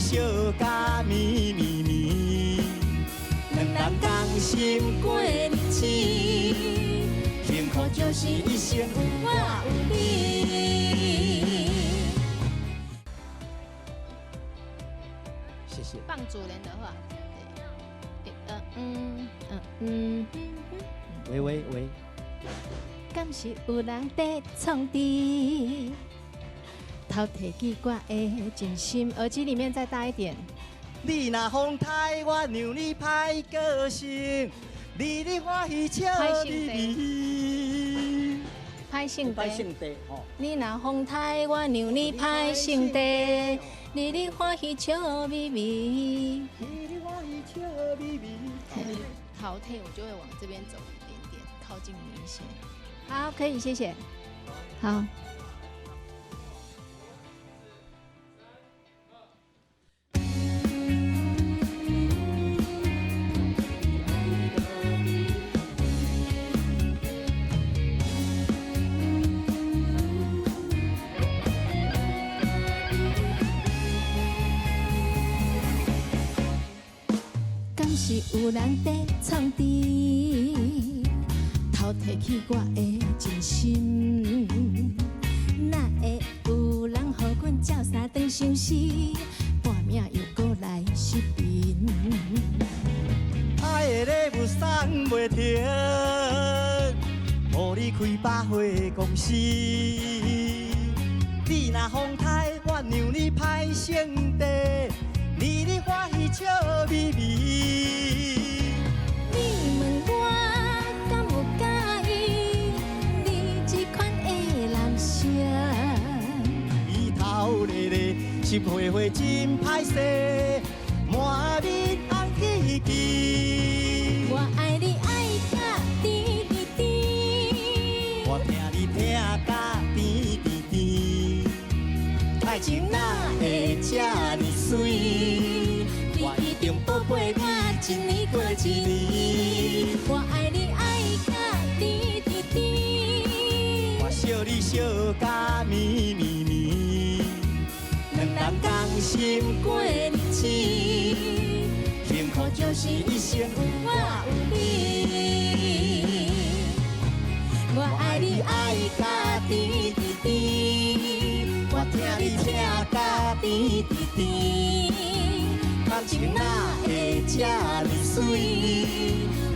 相甲绵绵绵，两人同心过日子，幸福就是一生有我有你。谢谢。放主人的话，喂喂喂，敢是有人在创治，偷摕去我的真心。耳机里面再大一点。你若风台，我让你歹个性，你的欢喜笑眯眯。歹性地，歹性地吼。你若风台，我让你歹性地，你的欢喜笑眯眯。你的欢喜笑眯眯。淘汰，我就会往这边走一点点，靠近你一些。好，可以，谢谢。好。敢是有人在创治，偷摕去我的真心，哪会有人予阮照三顿相思，半命又搁来失眠。爱的礼物送袂停，予你开百花公司。你若风台，我让你歹性地，你的欢喜笑眯眯。你问我敢有介意你这款的男生？伊头咧咧，心花花真歹势，满面红记记。我爱你爱甲甜甜甜，我听你听甲甜甜甜。爱情哪会这呢水？我一定宝贝你一年过一年。我爱你爱甲甜甜甜，我笑你笑甲绵绵绵，两人同心过日子，幸福就是一生有我有你。我爱你爱甲甜甜甜，我听你听甲甜甜甜，感情哪会这呢水？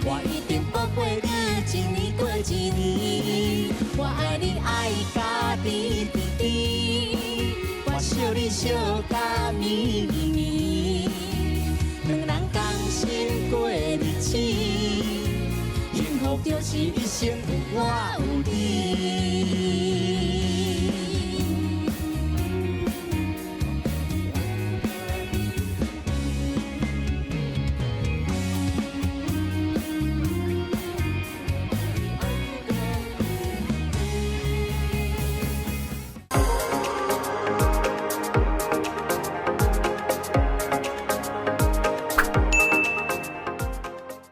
我一定宝贝你一年过一年。我爱你爱甲甜甜甜，我笑你笑甲绵绵绵，两人同心过日子，幸福就是一生有我有你。